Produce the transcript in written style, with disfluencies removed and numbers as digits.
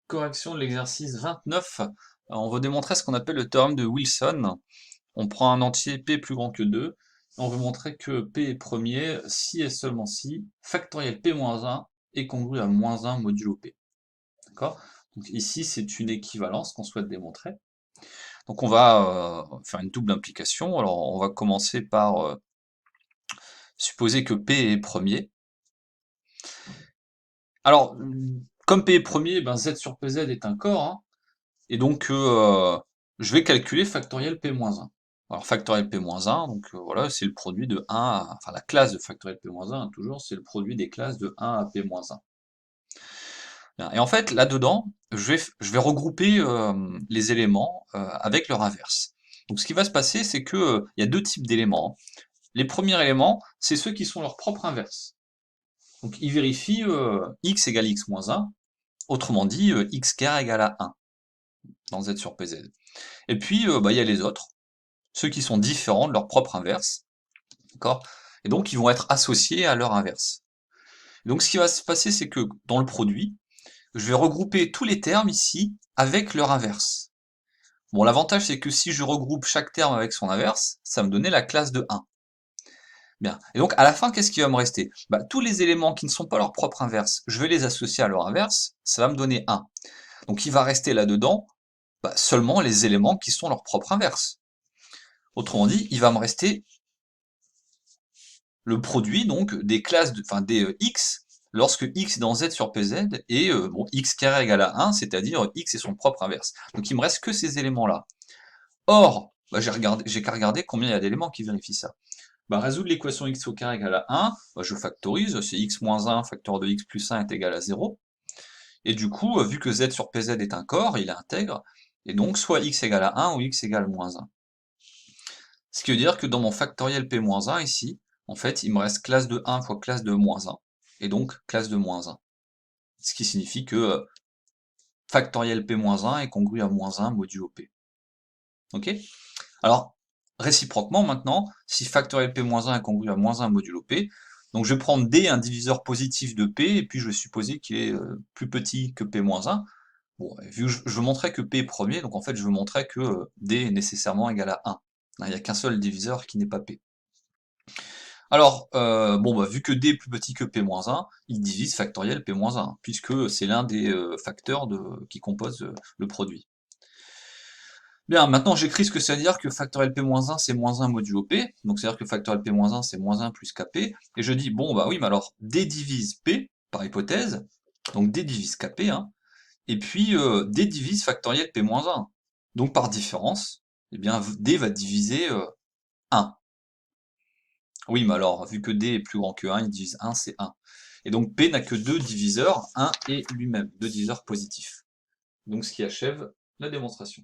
Correction de l'exercice 29. On va démontrer ce qu'on appelle le théorème de Wilson. On prend un entier P plus grand que 2. On veut montrer que P est premier si et seulement si factoriel P-1 est congru à -1 modulo P. D'accord? Donc ici, c'est une équivalence qu'on souhaite démontrer. Donc on va faire une double implication. Alors on va commencer par supposer que P est premier. Alors, comme P est premier, ben Z sur PZ est un corps, hein. Et donc, je vais calculer factoriel P-1. Alors, factoriel P-1, donc voilà, c'est le produit de 1 à, enfin la classe de factoriel P-1, hein, toujours, c'est le produit des classes de 1 à P-1. Bien. Et en fait, là-dedans, je vais regrouper les éléments avec leur inverse. Donc, ce qui va se passer, c'est que il y a deux types d'éléments, hein. Les premiers éléments, c'est ceux qui sont leur propre inverse. Donc, ils vérifient x égale x-1, autrement dit, x car égale à 1 dans Z sur PZ. Et puis, bah, il y a les autres, ceux qui sont différents de leur propre inverse, d'accord? Et donc, ils vont être associés à leur inverse. Donc, ce qui va se passer, c'est que dans le produit, je vais regrouper tous les termes ici avec leur inverse. Bon, l'avantage, c'est que si je regroupe chaque terme avec son inverse, ça me donnait la classe de 1. Bien. Et donc, à la fin, qu'est-ce qui va me rester? Bah, tous les éléments qui ne sont pas leur propre inverse, je vais les associer à leur inverse, ça va me donner 1. Donc, il va rester là-dedans bah, seulement les éléments qui sont leur propre inverse. Autrement dit, il va me rester le produit donc des classes, enfin des x, lorsque x est dans z sur pz, et bon, x carré égale à 1, c'est-à-dire x est son propre inverse. Donc il me reste que ces éléments-là. Or, bah, j'ai qu'à regarder combien il y a d'éléments qui vérifient ça. Bah, résoudre l'équation x au carré égale à 1, bah, je factorise, c'est x moins 1 facteur de x plus 1 est égal à 0. Et du coup, vu que z sur pz est un corps, il est intègre, et donc soit x égale à 1 ou x égale moins 1. Ce qui veut dire que dans mon factoriel P-1 ici, en fait, il me reste classe de 1 fois classe de moins 1, et donc classe de moins 1. Ce qui signifie que factoriel P-1 est congru à -1 modulo P. Ok? Alors, réciproquement maintenant, si factoriel P-1 est congru à -1 modulo P, donc je vais prendre D, un diviseur positif de P, et puis je vais supposer qu'il est plus petit que P-1. Bon, vu que je veux montrer que P est premier, donc en fait je veux montrer que D est nécessairement égal à 1. Il n'y a qu'un seul diviseur qui n'est pas P. Alors, bon, bah, vu que D est plus petit que P-1, il divise factoriel P-1, puisque c'est l'un des facteurs qui composent le produit. Bien, maintenant j'écris ce que ça veut dire que factoriel P-1 c'est -1 modulo P, donc c'est-à-dire que factoriel P-1 c'est -1 plus KP, et je dis, bon, bah oui, mais alors D divise P, par hypothèse, donc D divise KP, hein, et puis D divise factoriel P-1. Donc par différence, eh bien D va diviser 1. Oui, mais alors, vu que D est plus grand que 1, il divise 1, c'est 1. Et donc P n'a que deux diviseurs, 1 et lui-même, deux diviseurs positifs. Donc ce qui achève la démonstration.